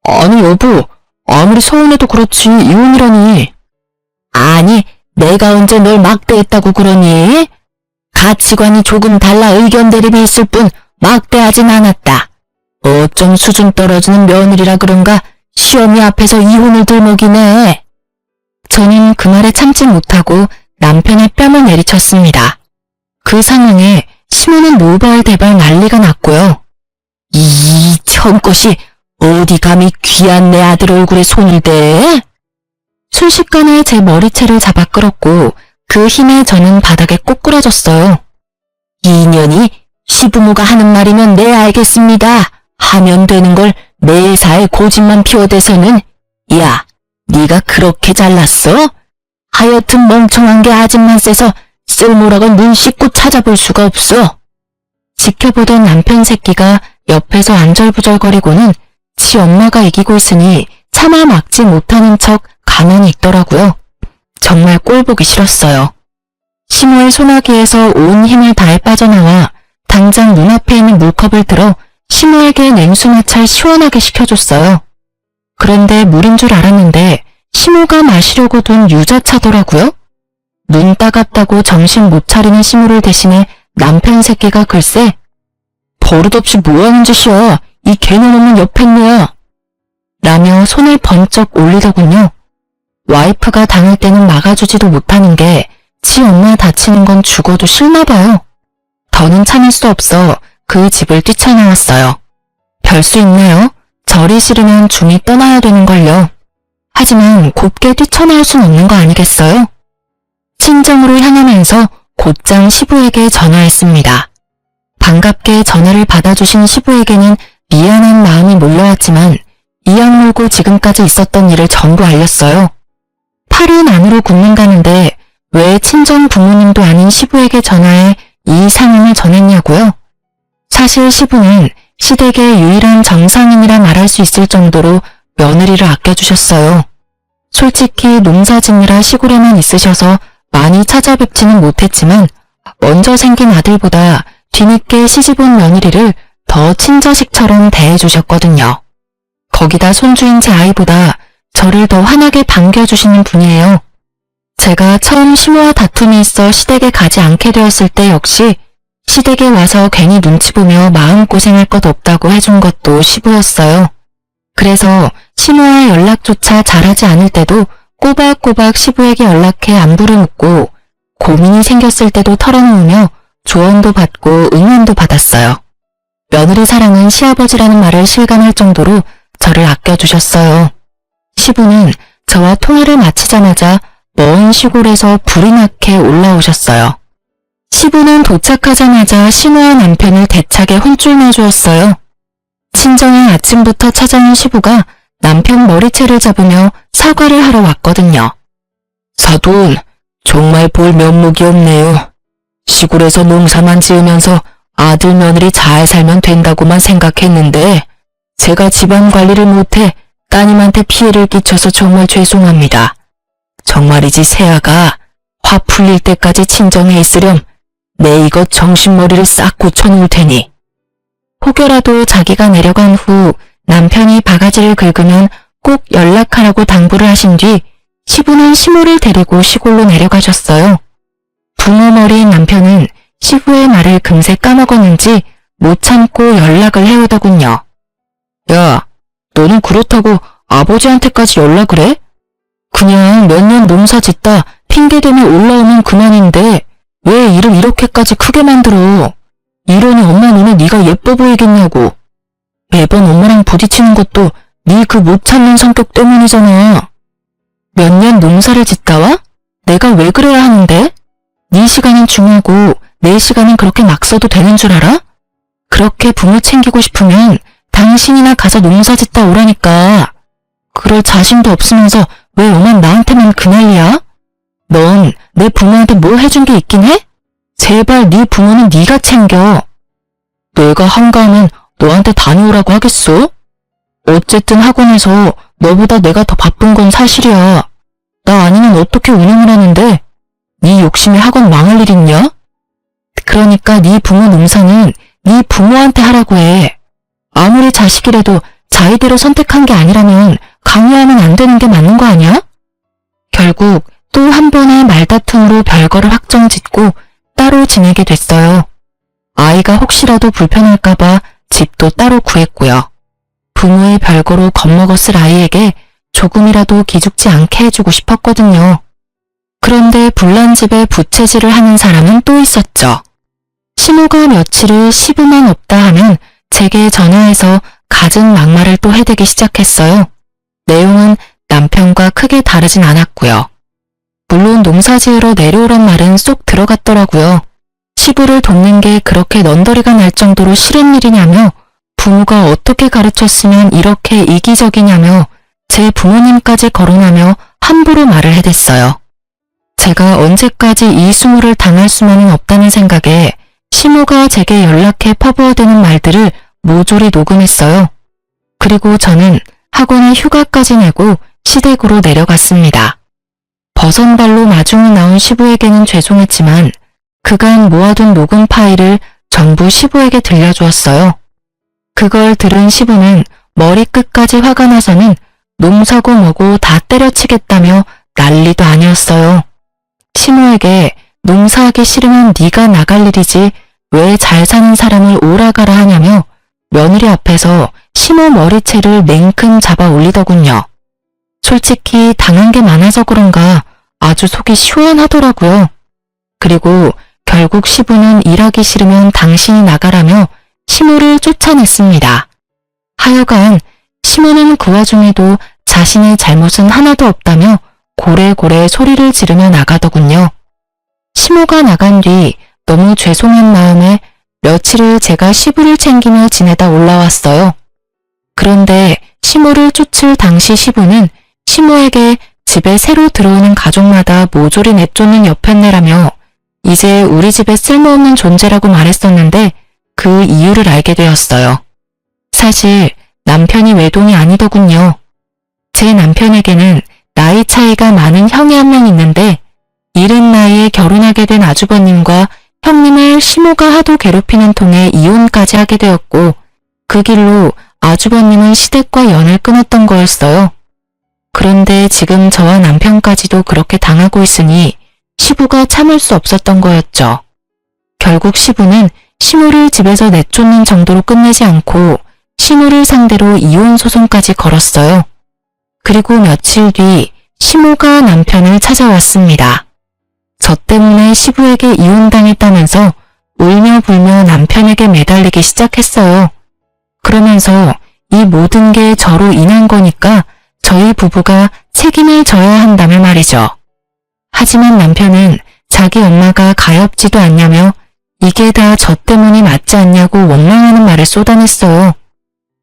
아니 여보, 아무리 서운해도 그렇지 이혼이라니. 아니, 내가 언제 널 막대했다고 그러니? 가치관이 조금 달라 의견 대립이 있을 뿐 막대하진 않았다. 어쩜 수준 떨어지는 며느리라 그런가 시어미 앞에서 이혼을 들먹이네. 저는 그 말에 참지 못하고 남편의 뺨을 내리쳤습니다. 그 상황에 시모는 노발대발 난리가 났고요. 이 처음것이 어디 감히 귀한 내 아들 얼굴에 손을 대? 순식간에 제 머리채를 잡아 끌었고 그 힘에 저는 바닥에 꼬꾸라졌어요. 이년이 시부모가 하는 말이면 네 알겠습니다. 하면 되는 걸 매사에 고집만 피워대서는 야, 네가 그렇게 잘났어? 하여튼 멍청한 게 아직만 세서 쓸모락을 눈 씻고 찾아볼 수가 없어. 지켜보던 남편 새끼가 옆에서 안절부절거리고는 지 엄마가 이기고 있으니 차마 막지 못하는 척 가만히 있더라고요. 정말 꼴보기 싫었어요. 시모의 소나기에서 온 힘을 다해 빠져나와 당장 눈앞에 있는 물컵을 들어 시모에게 냉수 마찰 시원하게 시켜줬어요. 그런데 물인 줄 알았는데 시모가 마시려고 둔 유자차더라고요. 눈 따갑다고 정신 못 차리는 시모를 대신해 남편 새끼가 글쎄 버릇없이 뭐하는 짓이야. 이 개놈 없는 옆했네야. 라며 손을 번쩍 올리더군요. 와이프가 당할 때는 막아주지도 못하는 게 지 엄마 다치는 건 죽어도 싫나 봐요. 더는 참을 수 없어 그 집을 뛰쳐나왔어요. 별 수 있나요? 저리 싫으면 중이 떠나야 되는걸요. 하지만 곱게 뛰쳐나올 순 없는 거 아니겠어요? 친정으로 향하면서 곧장 시부에게 전화했습니다. 반갑게 전화를 받아주신 시부에게는 미안한 마음이 몰려왔지만 이악 물고 지금까지 있었던 일을 전부 알렸어요. 팔은 안으로 굽는다는데 왜 친정 부모님도 아닌 시부에게 전화해 이 상황을 전했냐고요? 사실 시부는 시댁의 유일한 정상인이라 말할 수 있을 정도로 며느리를 아껴주셨어요. 솔직히 농사 짓느라 시골에만 있으셔서 많이 찾아뵙지는 못했지만 먼저 생긴 아들보다 뒤늦게 시집온 며느리를 더 친자식처럼 대해주셨거든요. 거기다 손주인 제 아이보다 저를 더 환하게 반겨주시는 분이에요. 제가 처음 시모와 다툼이 있어 시댁에 가지 않게 되었을 때 역시 시댁에 와서 괜히 눈치 보며 마음고생할 것 없다고 해준 것도 시부였어요. 그래서 시모와 연락조차 잘하지 않을 때도 꼬박꼬박 시부에게 연락해 안부를 묻고 고민이 생겼을 때도 털어놓으며 조언도 받고 응원도 받았어요. 며느리 사랑은 시아버지라는 말을 실감할 정도로 저를 아껴주셨어요. 시부는 저와 통화를 마치자마자 먼 시골에서 불이 나게 올라오셨어요. 시부는 도착하자마자 시모와 남편을 대차게 혼쭐 내주었어요. 친정에 아침부터 찾아온 시부가 남편 머리채를 잡으며 사과를 하러 왔거든요. 사돈, 정말 볼 면목이 없네요. 시골에서 농사만 지으면서 아들 며느리 잘 살면 된다고만 생각했는데 제가 집안 관리를 못해 따님한테 피해를 끼쳐서 정말 죄송합니다. 정말이지 새아가 화 풀릴 때까지 친정에 있으렴 내 이것 정신머리를 싹 고쳐놓을 테니. 혹여라도 자기가 내려간 후 남편이 바가지를 긁으면 꼭 연락하라고 당부를 하신 뒤 시부는 시모를 데리고 시골로 내려가셨어요. 붕어 머리인 남편은 시부의 말을 금세 까먹었는지 못 참고 연락을 해오더군요. 야, 너는 그렇다고 아버지한테까지 연락을 해? 그냥 몇 년 농사 짓다 핑계대며 올라오면 그만인데 왜 일을 이렇게까지 크게 만들어? 이러니 엄마 눈에 네가 예뻐 보이겠냐고. 매번 엄마랑 부딪히는 것도 네 그 못 참는 성격 때문이잖아. 몇 년 농사를 짓다 와? 내가 왜 그래야 하는데? 네 시간은 중요하고 내 시간은 그렇게 막 써도 되는 줄 알아? 그렇게 부모 챙기고 싶으면 당신이나 가서 농사 짓다 오라니까. 그럴 자신도 없으면서 왜 엄만 나한테만 그 난리야? 넌 내 부모한테 뭐 해준 게 있긴 해? 제발 네 부모는 네가 챙겨. 내가 한가하면 너한테 다녀오라고 하겠어? 어쨌든 학원에서 너보다 내가 더 바쁜 건 사실이야. 나 아니면 어떻게 운영을 하는데 네 욕심에 학원 망할 일 있냐? 그러니까 네 부모 농사는 네 부모한테 하라고 해. 아무리 자식이라도 자의대로 선택한 게 아니라면 강요하면 안 되는 게 맞는 거 아니야? 결국 또 한 번의 말다툼으로 별거를 확정짓고 따로 지내게 됐어요. 아이가 혹시라도 불편할까봐 집도 따로 구했고요. 부모의 별거로 겁먹었을 아이에게 조금이라도 기죽지 않게 해주고 싶었거든요. 그런데 불난 집에 부채질을 하는 사람은 또 있었죠. 시모가 며칠을 시부만 없다 하면 제게 전화해서 갖은 막말을 또 해대기 시작했어요. 내용은 남편과 크게 다르진 않았고요. 물론 농사 지으러 내려오란 말은 쏙 들어갔더라고요. 시부를 돕는 게 그렇게 넌더리가 날 정도로 싫은 일이냐며 부모가 어떻게 가르쳤으면 이렇게 이기적이냐며 제 부모님까지 거론하며 함부로 말을 해댔어요. 제가 언제까지 이 수모를 당할 수만은 없다는 생각에 시모가 제게 연락해 퍼부어대는 말들을 모조리 녹음했어요. 그리고 저는 학원에 휴가까지 내고 시댁으로 내려갔습니다. 버선발로 마중을 나온 시부에게는 죄송했지만 그간 모아둔 녹음 파일을 전부 시부에게 들려주었어요. 그걸 들은 시부는 머리끝까지 화가 나서는 농사고 뭐고 다 때려치겠다며 난리도 아니었어요. 시모에게 농사하기 싫으면 네가 나갈 일이지 왜 잘 사는 사람을 오라가라 하냐며 며느리 앞에서 시모 머리채를 냉큼 잡아 올리더군요. 솔직히 당한 게 많아서 그런가 아주 속이 시원하더라고요. 그리고 결국 시부는 일하기 싫으면 당신이 나가라며 시모를 쫓아냈습니다. 하여간 시모는 그 와중에도 자신의 잘못은 하나도 없다며 고래고래 소리를 지르며 나가더군요. 시모가 나간 뒤 너무 죄송한 마음에 며칠을 제가 시부를 챙기며 지내다 올라왔어요. 그런데 시모를 쫓을 당시 시부는 시모에게 집에 새로 들어오는 가족마다 모조리 내쫓는 여편네라며 이제 우리 집에 쓸모없는 존재라고 말했었는데 그 이유를 알게 되었어요. 사실 남편이 외동이 아니더군요. 제 남편에게는 나이 차이가 많은 형이 한 명 있는데 이른 나이에 결혼하게 된 아주버님과 형님을 시모가 하도 괴롭히는 통에 이혼까지 하게 되었고 그 길로 아주버님은 시댁과 연을 끊었던 거였어요. 그런데 지금 저와 남편까지도 그렇게 당하고 있으니 시부가 참을 수 없었던 거였죠. 결국 시부는 시모를 집에서 내쫓는 정도로 끝내지 않고 시모를 상대로 이혼 소송까지 걸었어요. 그리고 며칠 뒤 시모가 남편을 찾아왔습니다. 저 때문에 시부에게 이혼당했다면서 울며 불며 남편에게 매달리기 시작했어요. 그러면서 이 모든 게 저로 인한 거니까 저희 부부가 책임을 져야 한다며 말이죠. 하지만 남편은 자기 엄마가 가엾지도 않냐며 이게 다 저 때문이 맞지 않냐고 원망하는 말을 쏟아냈어요.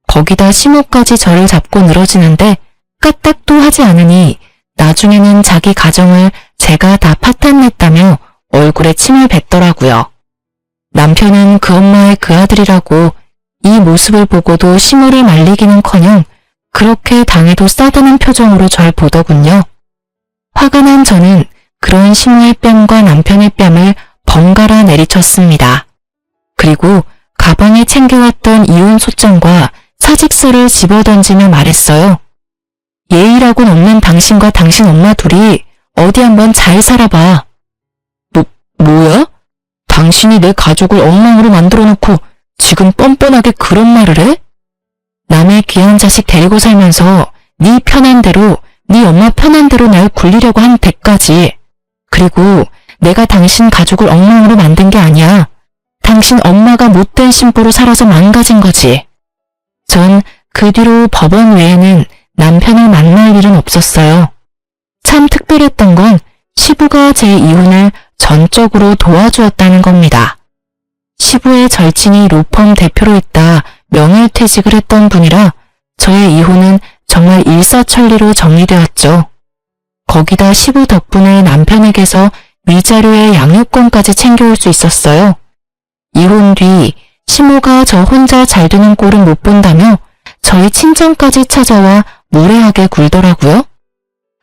거기다 시모까지 저를 잡고 늘어지는데 까딱도 하지 않으니 나중에는 자기 가정을 제가 다 파탄냈다며 얼굴에 침을 뱉더라고요. 남편은 그 엄마의 그 아들이라고 이 모습을 보고도 시모를 말리기는커녕 그렇게 당해도 싸드는 표정으로 절 보더군요. 화가 난 저는 그런 시모의 뺨과 남편의 뺨을 번갈아 내리쳤습니다. 그리고 가방에 챙겨왔던 이혼 소장과 사직서를 집어던지며 말했어요. 예의라고는 없는 당신과 당신 엄마 둘이 어디 한번 잘 살아봐. 뭐야? 당신이 내 가족을 엉망으로 만들어놓고 지금 뻔뻔하게 그런 말을 해? 남의 귀한 자식 데리고 살면서 네 편한 대로, 네 엄마 편한 대로 날 굴리려고 한 대까지. 그리고 내가 당신 가족을 엉망으로 만든 게 아니야. 당신 엄마가 못된 신부로 살아서 망가진 거지. 전 그 뒤로 법원 외에는 남편을 만날 일은 없었어요. 참 특별했던 건 시부가 제 이혼을 전적으로 도와주었다는 겁니다. 시부의 절친이 로펌 대표로 있다 명예퇴직을 했던 분이라 저의 이혼은 정말 일사천리로 정리되었죠. 거기다 시부 덕분에 남편에게서 위자료의 양육권까지 챙겨올 수 있었어요. 이혼 뒤 시모가 저 혼자 잘 되는 꼴은 못 본다며 저희 친정까지 찾아와 무례하게 굴더라고요.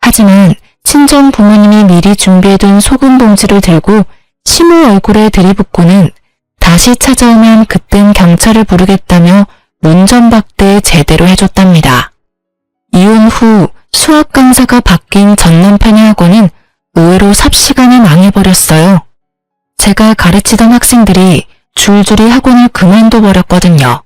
하지만 친정 부모님이 미리 준비해둔 소금 봉지를 들고 시모 얼굴에 들이붓고는 다시 찾아오면 그땐 경찰을 부르겠다며 문전박대 제대로 해줬답니다. 이혼 후 수학 강사가 바뀐 전 남편의 학원은 의외로 삽시간에 망해버렸어요. 제가 가르치던 학생들이 줄줄이 학원을 그만둬버렸거든요.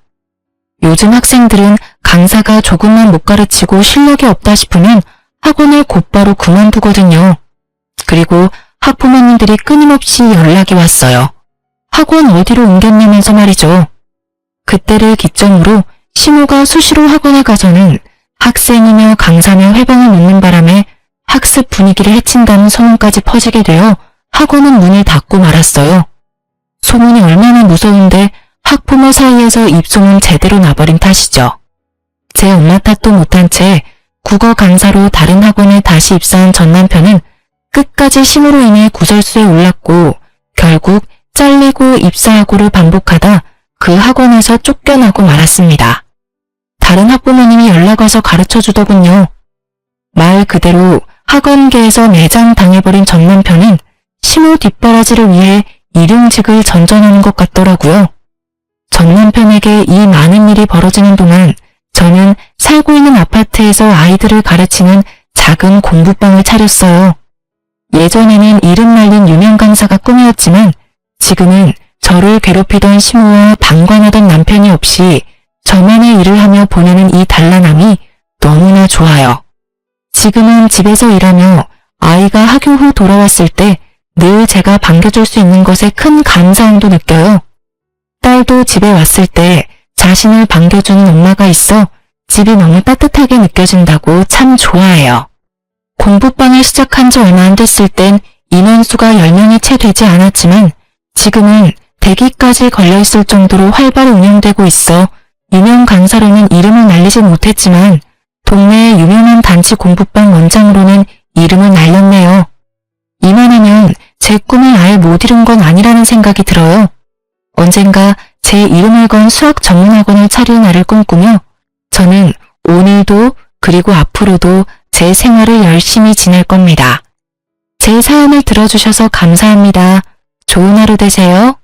요즘 학생들은 강사가 조금만 못 가르치고 실력이 없다 싶으면 학원을 곧바로 그만두거든요. 그리고 학부모님들이 끊임없이 연락이 왔어요. 학원 어디로 옮겼냐면서 말이죠. 그때를 기점으로 시모가 수시로 학원에 가서는 학생이며 강사며 회방을 놓는 바람에 학습 분위기를 해친다는 소문까지 퍼지게 되어 학원은 문을 닫고 말았어요. 소문이 얼마나 무서운데 학부모 사이에서 입소문 제대로 나버린 탓이죠. 제 엄마 탓도 못한 채 국어 강사로 다른 학원에 다시 입사한 전 남편은 끝까지 시모로 인해 구설수에 올랐고 결국 잘리고 입사하고를 반복하다 그 학원에서 쫓겨나고 말았습니다. 다른 학부모님이 연락 와서 가르쳐주더군요. 말 그대로 학원계에서 매장당해버린 전 남편은 시모 뒷바라지를 위해 일용직을 전전하는 것 같더라고요. 전 남편에게 이 많은 일이 벌어지는 동안 저는 살고 있는 아파트에서 아이들을 가르치는 작은 공부방을 차렸어요. 예전에는 이름 날린 유명 강사가 꿈이었지만 지금은 저를 괴롭히던 시모와 방관하던 남편이 없이 저만의 일을 하며 보내는 이 단란함이 너무나 좋아요. 지금은 집에서 일하며 아이가 학교 후 돌아왔을 때 늘 제가 반겨줄 수 있는 것에 큰 감사함도 느껴요. 딸도 집에 왔을 때 자신을 반겨주는 엄마가 있어 집이 너무 따뜻하게 느껴진다고 참 좋아해요. 공부방을 시작한 지 얼마 안 됐을 땐 인원수가 10명이 채 되지 않았지만 지금은 대기까지 걸려있을 정도로 활발히 운영되고 있어 유명 강사로는 이름을 날리지 못했지만 동네의 유명한 단체 공부방 원장으로는 이름을 날렸네요. 이만하면 제 꿈을 아예 못 이룬 건 아니라는 생각이 들어요. 언젠가 제 이름을 건 수학 전문학원을 차릴 날을 꿈꾸며 저는 오늘도 그리고 앞으로도 제 생활을 열심히 지낼 겁니다. 제 사연을 들어주셔서 감사합니다. 좋은 하루 되세요.